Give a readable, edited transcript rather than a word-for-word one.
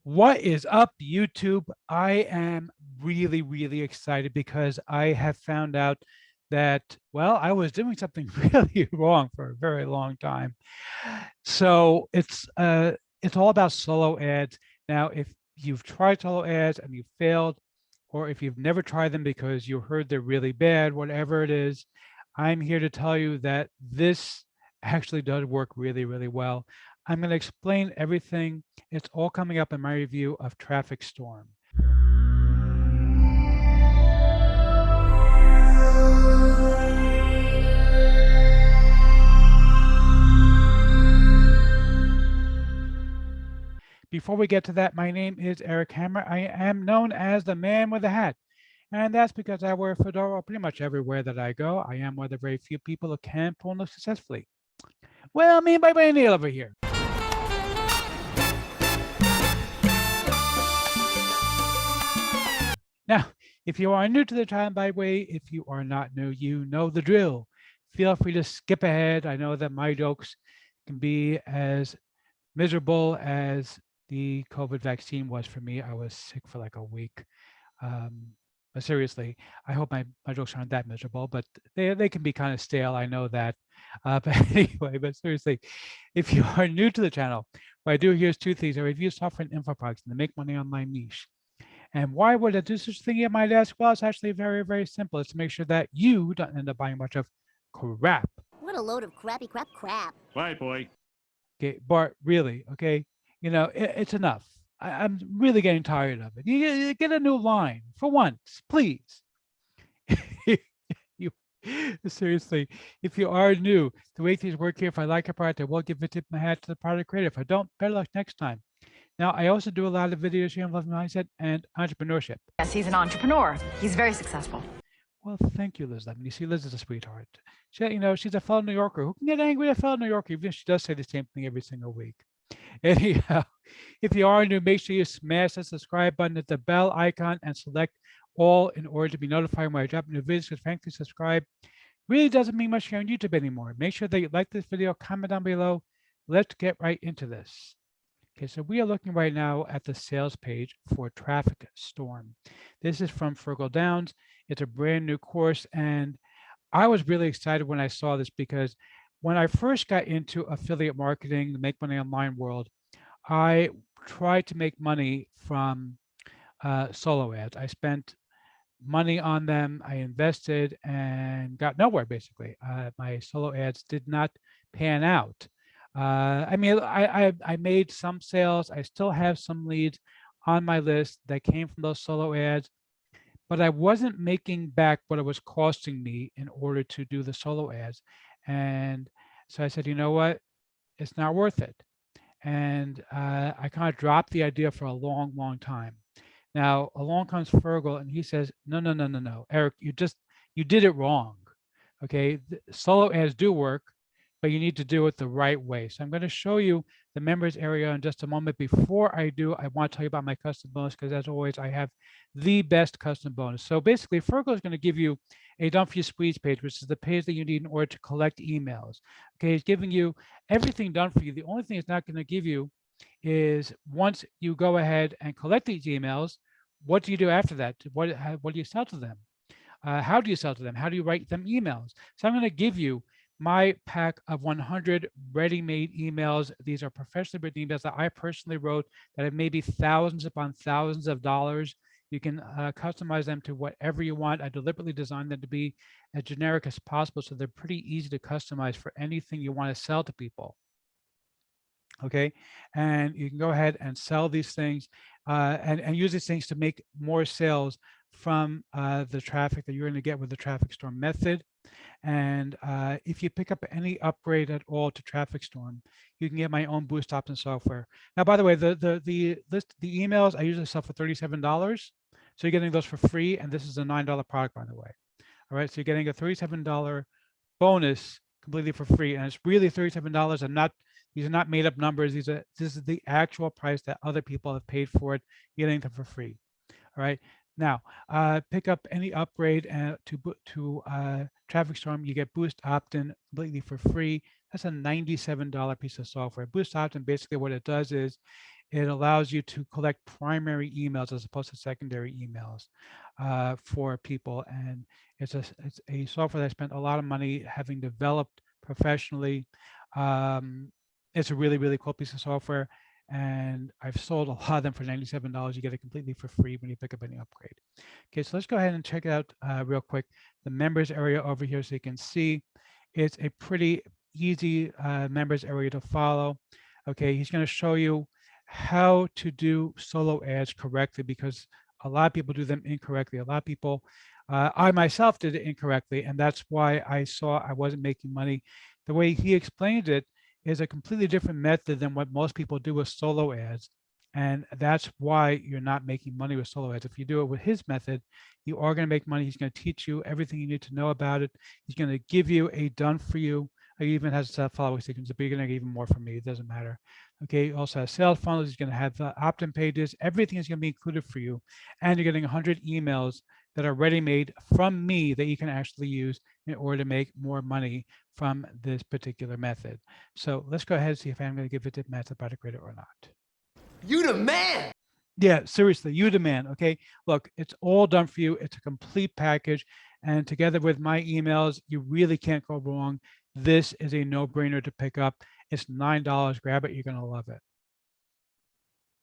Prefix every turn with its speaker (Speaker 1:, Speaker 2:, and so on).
Speaker 1: What is up, YouTube? I am really excited because I have found out that, well, I was doing something really wrong for a very long time. So it's all about solo ads. Now, if you've tried solo ads and you failed, or if you've never tried them because you heard they're really bad, whatever it is, I'm here to tell you that this actually does work really well. I'm going to explain everything. It's all coming up in my review of Traffic Storm. Before we get to that, my name is Eric Hammer. I am known as the man with the hat. And that's because I wear a fedora pretty much everywhere that I go. I am one of the very few people who can phone successfully. Well, me and my buddy Neil over here. Now, if you are new to the channel, by the way, if you are not new, you know the drill. Feel free to skip ahead. I know that my jokes can be as miserable as the COVID vaccine was for me. I was sick for like a week. But seriously, I hope my jokes aren't that miserable, but they can be kind of stale. I know that. But anyway, but seriously, if you are new to the channel, what I do here is two things. I review software and info products in the make money online niche. And why would I do such a thing, you might ask? Well, it's actually very simple. It's to make sure that you don't end up buying a bunch of crap.
Speaker 2: What a load of crappy crap.
Speaker 3: Right, boy.
Speaker 1: Okay, Bart, really, okay? You know, it's enough. I'm really getting tired of it. You get a new line for once, please. you seriously, if you are new, the way things work here, if I like a product, I will give a tip of my hat to the product creator. If I don't, better luck next time. Now, I also do a lot of videos here on Love Mindset and entrepreneurship.
Speaker 4: Yes, he's an entrepreneur. He's very successful.
Speaker 1: Well, thank you, Liz. I mean, you see, Liz is a sweetheart. She, you know, she's a fellow New Yorker. Who can get angry at a fellow New Yorker, even if she does say the same thing every single week? Anyhow, if you are new, make sure you smash the subscribe button at the bell icon and select all in order to be notified when I drop new videos, because frankly, subscribe really doesn't mean much here on YouTube anymore. Make sure that you like this video, comment down below. Let's get right into this. Okay, so we are looking right now at the sales page for Traffic Storm. This is from Fergal Downs. It's a brand new course, and I was really excited when I saw this because when I first got into affiliate marketing, the make money online world, I tried to make money from solo ads. I spent money on them, I invested and got nowhere basically. My solo ads did not pan out. I mean, I made some sales. I still have some leads on my list that came from those solo ads, but I wasn't making back what it was costing me in order to do the solo ads. And so I said, you know what? It's not worth it. And I kind of dropped the idea for a long time. Now, along comes Fergal and he says, no, Eric, you did it wrong. Okay, solo ads do work, but you need to do it the right way. So I'm going to show you the members area in just a moment. Before I do, I want to tell you about my custom bonus, because as always, I have the best custom bonus. So basically, Fergal is going to give you a Done For You squeeze page, which is the page that you need in order to collect emails. Okay, it's giving you everything done for you. The only thing it's not going to give you is once you go ahead and collect these emails, what do you do after that? What do you sell to them? How do you sell to them? How do you write them emails? So I'm going to give you my pack of 100 ready-made emails. These are professionally written emails that I personally wrote that have maybe thousands upon thousands of dollars. You can customize them to whatever you want. I deliberately designed them to be as generic as possible, so they're pretty easy to customize for anything you want to sell to people. Okay, and you can go ahead and sell these things and use these things to make more sales from the traffic that you're going to get with the Traffic Storm method. And if you pick up any upgrade at all to Traffic Storm, you can get my own boost opt-in software. Now, by the way, the emails I usually sell for $37, so you're getting those for free, and this is a $9 product, by the way. All right, so you're getting a $37 bonus completely for free, and it's really $37. These are not made up numbers. This is the actual price that other people have paid for it, getting them for free. All right. Now, pick up any upgrade to Traffic Storm. You get Boost Opt-in completely for free. That's a $97 piece of software. Boost Opt-in, basically what it does is It allows you to collect primary emails as opposed to secondary emails for people. And it's a software that I spent a lot of money having developed professionally. Um, it's a really, really cool piece of software. And I've sold a lot of them for $97. You get it completely for free when you pick up any upgrade. Okay, so let's go ahead and check it out real quick. The members area over here, so you can see it's a pretty easy members area to follow. Okay, he's going to show you how to do solo ads correctly, because a lot of people do them incorrectly. A lot of people, I myself did it incorrectly, and that's why I saw I wasn't making money. The way he explained it is a completely different method than what most people do with solo ads. And that's why you're not making money with solo ads. If you do it with his method, you are going to make money. He's going to teach you everything you need to know about it. He's going to give you a done for you. He even has a following sequence, but you're going to get even more from me. It doesn't matter. Okay. He also has sales funnels. He's going to have opt-in pages. Everything is going to be included for you. And you're getting 100 emails that are ready-made from me that you can actually use in order to make more money from this particular method. So let's go ahead and see if I'm going to give it to Matt about a credit or not.
Speaker 3: You the man.
Speaker 1: Yeah, seriously, you the man. Okay, look, it's all done for you. It's a complete package, and together with my emails, you really can't go wrong. This is a no-brainer to pick up. It's $9. Grab it. You're gonna love it.